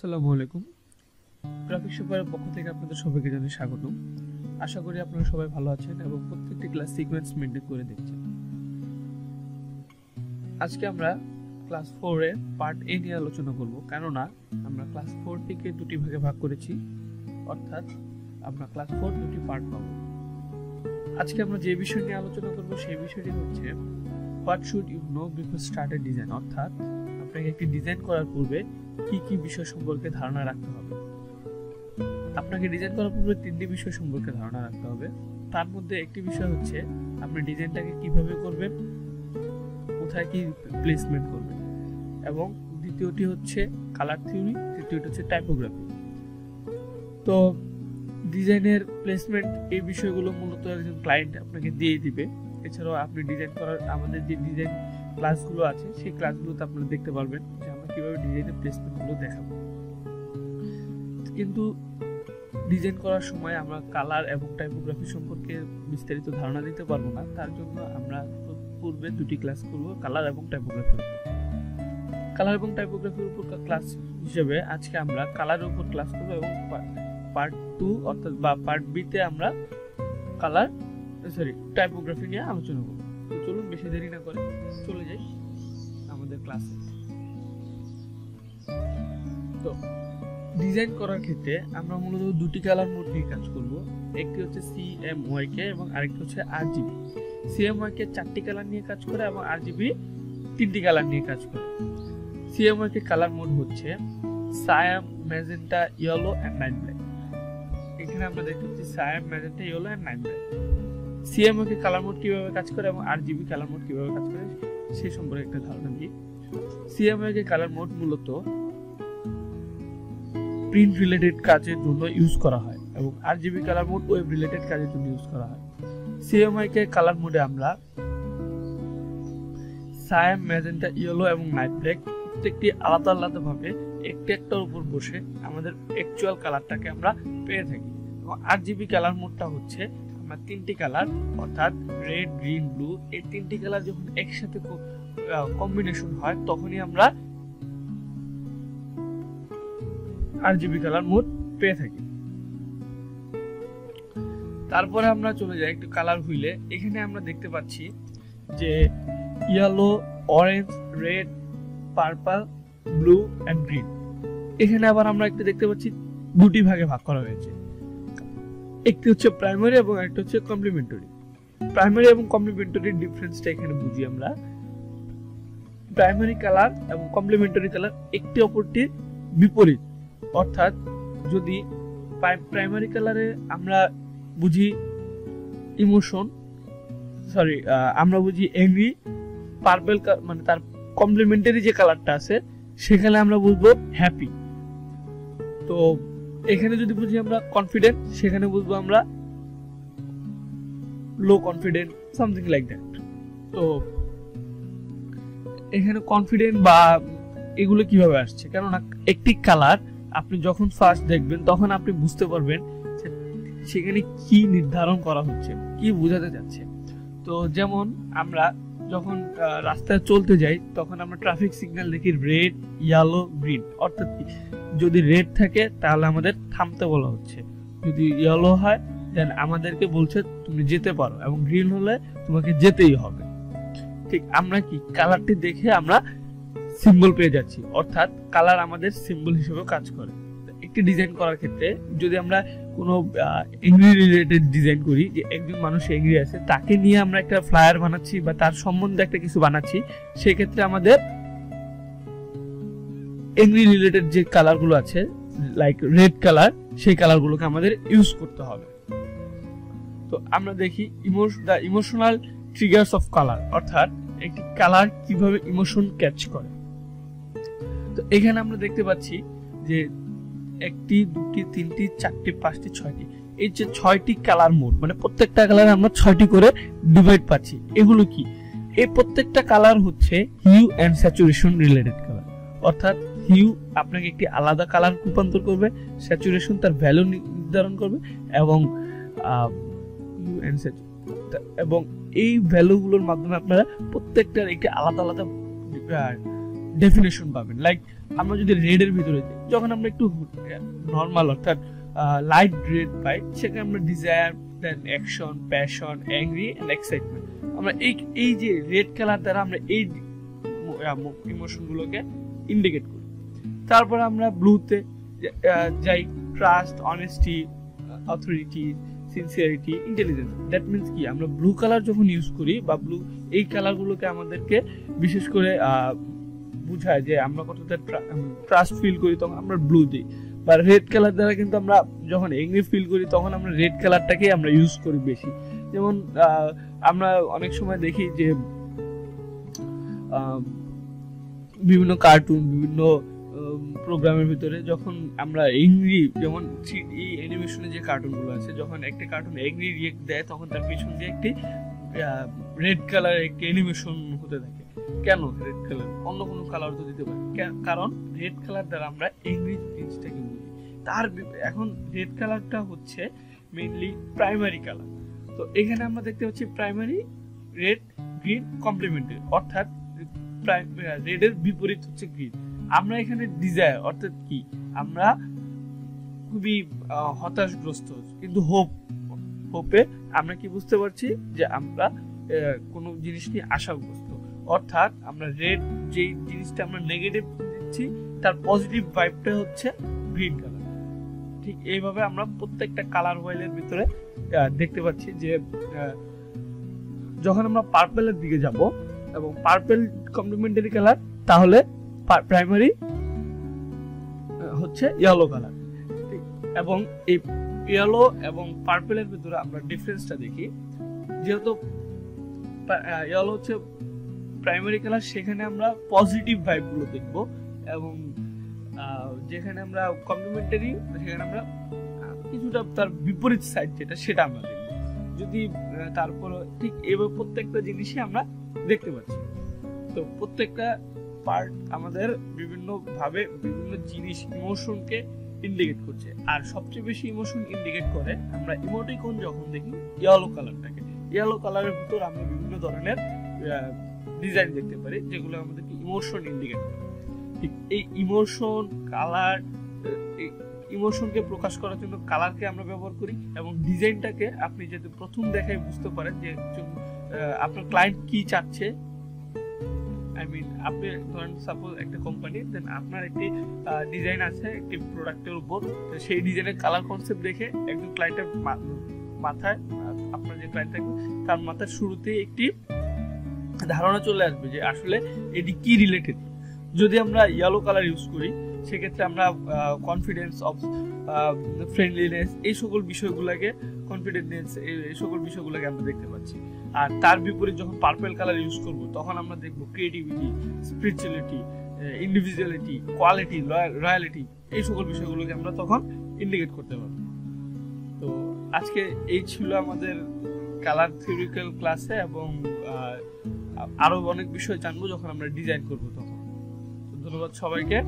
আসসালামু আলাইকুম। গ্রাফিক্স সুপারের পক্ষ থেকে আপনাদের সবাইকে জানাই স্বাগতম। আশা করি আপনারা সবাই ভালো আছেন এবং প্রত্যেকটি ক্লাস সিকোয়েন্স মেইনটেইন করে দেখছেন। আজকে আমরা ক্লাস 4 এর পার্ট এ নিয়ে আলোচনা করব, কেননা আমরা ক্লাস 4 টিকে দুটি ভাগে ভাগ করেছি, অর্থাৎ আমরা ক্লাস 4 দুটি পার্ট পাবো। আজকে আমরা যে বিষয় নিয়ে আলোচনা করব সেই বিষয়টি হচ্ছে what should you know before start a design, অর্থাৎ আপনাকে একটি ডিজাইন করার পূর্বে কি কি বিষয় সম্পর্কে ধারণা রাখতে হবে। আপনাকে ডিজাইন করার পূর্বে তিনটি বিষয় সম্পর্কে ধারণা রাখতে হবে। তার মধ্যে একটি বিষয় হচ্ছে আপনি ডিজাইনটাকে কিভাবে করবেন, কোথায় কি প্লেসমেন্ট করবেন, এবং দ্বিতীয়টি হচ্ছে কালার থিওরি, তৃতীয়টি হচ্ছে টাইপোগ্রাফি। তো ডিজাইনের প্লেসমেন্ট এই বিষয়গুলো মূলত একজন ক্লায়েন্ট আপনাকে দিয়ে দিবে। এছাড়াও আপনি ডিজাইন করার আমাদের যে ডিজাইন ক্লাসগুলো আছে সেই ক্লাসগুলোতে আপনারা দেখতে পারবেন যে আমরা কিভাবে ডিজাইনের প্লেসমেন্টগুলো দেখাবো। কিন্তু ডিজাইন করার সময় আমরা কালার এবং টাইপোগ্রাফি সম্পর্কে বিস্তারিত ধারণা দিতে পারবো না। তার জন্য আমরা পূর্বে দুটি ক্লাস করব, কালার এবং টাইপোগ্রাফির উপর। কালার এবং টাইপোগ্রাফির উপর ক্লাস হিসেবে আজকে আমরা কালারের উপর ক্লাস করব এবং পার্ট 2 অর্থাৎ বা পার্ট বি তে আমরা টাইপোগ্রাফি নিয়ে আলোচনা করব। তো চলুন বেশি দেরি না করে চলে যাই আমাদের ক্লাসে। তো ডিজাইন করার ক্ষেত্রে আমরা মূলত দুটি কালার মোড নিয়ে কাজ করব। একটি হচ্ছে CMYK এবং আরেকটি হচ্ছে RGB। CMYK 4টি কালার নিয়ে কাজ করে এবং RGB 3টি কালার নিয়ে কাজ করে। CMYK কালার মোড হচ্ছে cyan, magenta, yellow and night black. এখানে আমরা দেখতে পাচ্ছি cyan, magenta, yellow and night black. CMYK colour mode কিভাবে কাজ করে এবং RGB কালার মোড কিভাবে কাজ করে সেই সম্পর্কে একটা ধারণা দিই। CMYK কালার মোড মূলত প্রিন্ট রিলেটেড কাজের জন্য ইউজ করা হয় এবং RGB colour mode web related কাজের জন্য ইউজ করা হয়। CMYK কালার মোডে আমরা সায়াম, ম্যাজেন্টা, ইয়েলো এবং নাইট ব্ল্যাক প্রত্যেকটি আলাদা আলাদা ভাবে একটি একটার উপর বসে আমাদের অ্যাকচুয়াল কালারটাকে আমরা পেয়ে থাকি। এবং RGB কালার মোডটা হচ্ছে আমরা তিনটি কালার অর্থাৎ রেড, গ্রিন, ব্লু, এই তিনটি কালার যখন একসাথে কম্বিনেশন হয় তখনই আমরা RGB কালার মোড পেয়ে থাকি। তারপরে আমরা চলে যাই একটু কালার হুইলে। এখানে আমরা দেখতে পাচ্ছি যে yellow, orange, red, purple, blue and green. এখানে আবার আমরা একটা দেখতে পাচ্ছি দুটি ভাগে ভাগ করা হয়েছে। একটি হচ্ছে প্রাইমারি এবং একটা হচ্ছে কমপ্লিমেন্টারি। প্রাইমারি এবং কমপ্লিমেন্টারি ডিফারেন্সটা এখানে বুঝি আমরা। প্রাইমারি কালার এবং কমপ্লিমেন্টারি কালার একটি অপরটির বিপরীত, অর্থাৎ যদি প্রাইমারি কালারে আমরা বুঝি ইমোশন, আমরা বুঝি অ্যাংরি, পার্পল মানে তার কমপ্লিমেন্টারি যে কালারটা আছে সেখানে আমরা বুঝবো হ্যাপি। তো এখানে যদি বুঝি আমরা কনফিডেন্ট, সেখানে বুঝবো আমরা লো কনফিডেন্ট, সামথিং লাইক দ্যাট। তো এখানে কনফিডেন্ট বা এগুলো কিভাবে আসছে, কেননা একটি কালার আপনি যখন ফার্স্ট দেখবেন তখন আপনি বুঝতে পারবেন সেখানে কি নির্ধারণ করা হচ্ছে, কি বোঝাতে যাচ্ছে। তো যেমন আমরা যখন রাস্তায় চলতে যাই তখন আমরা ট্রাফিক সিগন্যাল দেখি রেড, ইয়েলো, গ্রিন। অর্থাৎ যদি রেড থাকে তাহলে আমাদের থামতে বলা হচ্ছে, যদি ইয়েলো হয় দেন আমাদেরকে বলছে তুমি যেতে পারো, এবং গ্রিন হলে তোমাকে যেতেই হবে। ঠিক আমরা কি কালারটি দেখে আমরা সিম্বল পেয়ে যাচ্ছি, অর্থাৎ কালার আমাদের সিম্বল হিসেবে কাজ করে। একটি ডিজাইন করার ক্ষেত্রে যদি আমরা কোনো এংরি রিলেটেড ডিজাইন করি, যে একজন মানুষ এংরি আছে তাকে নিয়ে আমরা একটা ফ্লায়ার বানাচ্ছি বা তার সম্বন্ধে একটা কিছু বানাচ্ছি, সেই ক্ষেত্রে আমাদের এংরি রিলেটেড যে কালারগুলো আছে লাইক রেড কালার, সেই কালারগুলোকে আমাদের ইউজ করতে হবে। তো আমরা দেখি the emotional triggers of colour, অর্থাৎ একটি কালার কিভাবে ইমোশন ক্যাচ করে। তো এখানে আমরা দেখতে পাচ্ছি যে একটি, দুটি, তিনটি, চারটি, পাঁচটি, ছয়টি, এই যে 6টি কালার মোড, মানে প্রত্যেকটা কালার আমরা 6টি করে ডিভাইড পাচ্ছি। এগুলো কি? এই প্রত্যেকটা কালার হচ্ছে hue and saturation related colour, অর্থাৎ হিউ আপনাকে একটি আলাদা কালার রূপান্তর করবে, স্যাচুরেশন তার ভ্যালু নির্ধারণ করবে, এবং এই ভ্যালুগুলোর মাধ্যমে আপনারা প্রত্যেকটার একটি আলাদা আলাদা ডেফিনেশন পাবেন। লাইক আমরা যদি রেডের ভিতরে যাই, যখন আমরা একটু নর্মাল অর্থাৎ লাইট রেড পাই, সেখানে আমরা desire, then action, passion, angry and excitement, আমরা এই যে রেড কালার দ্বারা আমরা এই ইমোশনগুলোকে ইন্ডিকেট করি। তারপর আমরা ব্লুতে যাই, trust, honesty, authority, sincerity, intelligence. That means কি, আমরা ব্লু কালার যখন ইউজ করি বা ব্লু এই কালারগুলোকে আমাদেরকে বিশেষ করে বুঝায় যে আমরা কতটা ট্রাস্ট ফিল করি, তখন আমরা ব্লু দিই। বা রেড কালার দ্বারা কিন্তু আমরা যখন এংরি ফিল করি তখন আমরা রেড কালারটাকেই আমরা ইউজ করি বেশি। যেমন আমরা অনেক সময় দেখি যে বিভিন্ন কার্টুন, বিভিন্ন প্রোগ্রামের ভিতরে যখন আমরা এংরি, যেমন 3D অ্যানিমেশনে যে কার্টুনগুলো আছে, যখন একটা কার্টুন এংরি রিয়েক্ট দেয় তখন তার পিছন দিয়ে একটি রেড কালার একটি অ্যানিমেশন হতে থাকে। কেন রেড কালার? অন্য কোনো কালার তো দিতে পারে, কারণ রেড কালার দ্বারা আমরা এংরি জিনিসটাকে বুঝি। এখন রেড কালারটা হচ্ছে মেইনলি প্রাইমারি কালার। তো এখানে আমরা দেখতে পাচ্ছি প্রাইমারি রেড, গ্রিন, কমপ্লিমেন্টারি, অর্থাৎ রেডের বিপরীত হচ্ছে গ্রিন। আমরা এখানে ডিজায়ার অর্থাৎ কি, আমরা খুবই হতাশগ্রস্ত, কিন্তু হোপে আমরা কি বুঝতে পারছি যে আমরা কোনো জিনিস নিয়ে আশাগ্রস্ত। অর্থাৎ আমরা রেড যে জিনিসটা আমরা নেগেটিভ দিচ্ছি, তার পজিটিভ ভাইবটা হচ্ছে গ্রিন কালার। ঠিক এইভাবে আমরা প্রত্যেকটা কালার ওয়াইলের ভিতরে দেখতে পাচ্ছি যে যখন আমরা পার্পেলের দিকে যাব এবং পার্পেল কমপ্লিমেন্টারি কালার, তাহলে প্রাইমারি হচ্ছে ইয়েলো কালার। এবং এই ইয়েলো এবং পার্পেলের ভিতরে আমরা ডিফারেন্সটা দেখি। যেহেতু ইয়েলো হচ্ছে প্রাইমারি কালার, সেখানে আমরা পজিটিভ ভাইবগুলো দেখব, এবং যেখানে আমরা কমপ্লিমেন্টারি, সেখানে আমরা কিছুটা তার বিপরীত সাইড যেটা, সেটা আমরা দেখব। যদি তারপর ঠিক এভাবে প্রত্যেকটা জিনিসই আমরা দেখতে পাচ্ছি। তো প্রত্যেকটা পার্ট আমাদের বিভিন্ন ভাবে বিভিন্ন জিনিস, ইমোশনকে ইন্ডিকেট করছে। আর সবচেয়ে বেশি ইমোশন ইন্ডিকেট করে আমরা ইমোটিকন যখন দেখি ইয়েলো কালারটাকে। ইয়েলো কালারের ভিতর আমরা বিভিন্ন ধরনের ডিজাইন দেখতে পারি, যেগুলো আমাদেরকে ইমোশন ইন্ডিকেট করে। ঠিক এই ইমোশন, কালার, ইমোশনকে প্রকাশ করার জন্য কালারকে আমরা ব্যবহার করি, এবং ডিজাইনটাকে আপনি যদি প্রথম দেখায় বুঝতে পারেন যে আপনার ক্লায়েন্ট কি চাচ্ছে। আপনি ধরেন সাপোজ একটা কোম্পানি, দেন আপনার একটি ডিজাইন আছে একটি প্রোডাক্টের উপর, সেই ডিজাইনের কালার কনসেপ্ট দেখে একজন ক্লায়েন্টের মাথায়, আপনার যে ক্লায়েন্ট থাকবে তার মাথার শুরুতেই একটি ধারণা চলে আসবে যে আসলে এটি কি রিলেটেড। যদি আমরা ইয়েলো কালার ইউজ করি, সেক্ষেত্রে আমরা কনফিডেন্স, অফ ফ্রেন্ডলিনেস, এই সকল বিষয়গুলোকে, কনফিডেন্স, এই সকল বিষয়গুলোকে আমরা দেখতে পাচ্ছি। আর তার বিপরীত যখন পার্পল কালার ইউজ করব, তখন আমরা দেখব creativity, spirituality, individuality, quality, royalty, এই সকল বিষয়গুলোকে আমরা তখন ইন্ডিকেট করতে পারবো। তো আজকে এই ছিল আমাদের কালার থিওরিক্যাল ক্লাসে, এবং আরো অনেক বিষয় জানবো যখন আমরা ডিজাইন করবো তখন। ধন্যবাদ সবাইকে।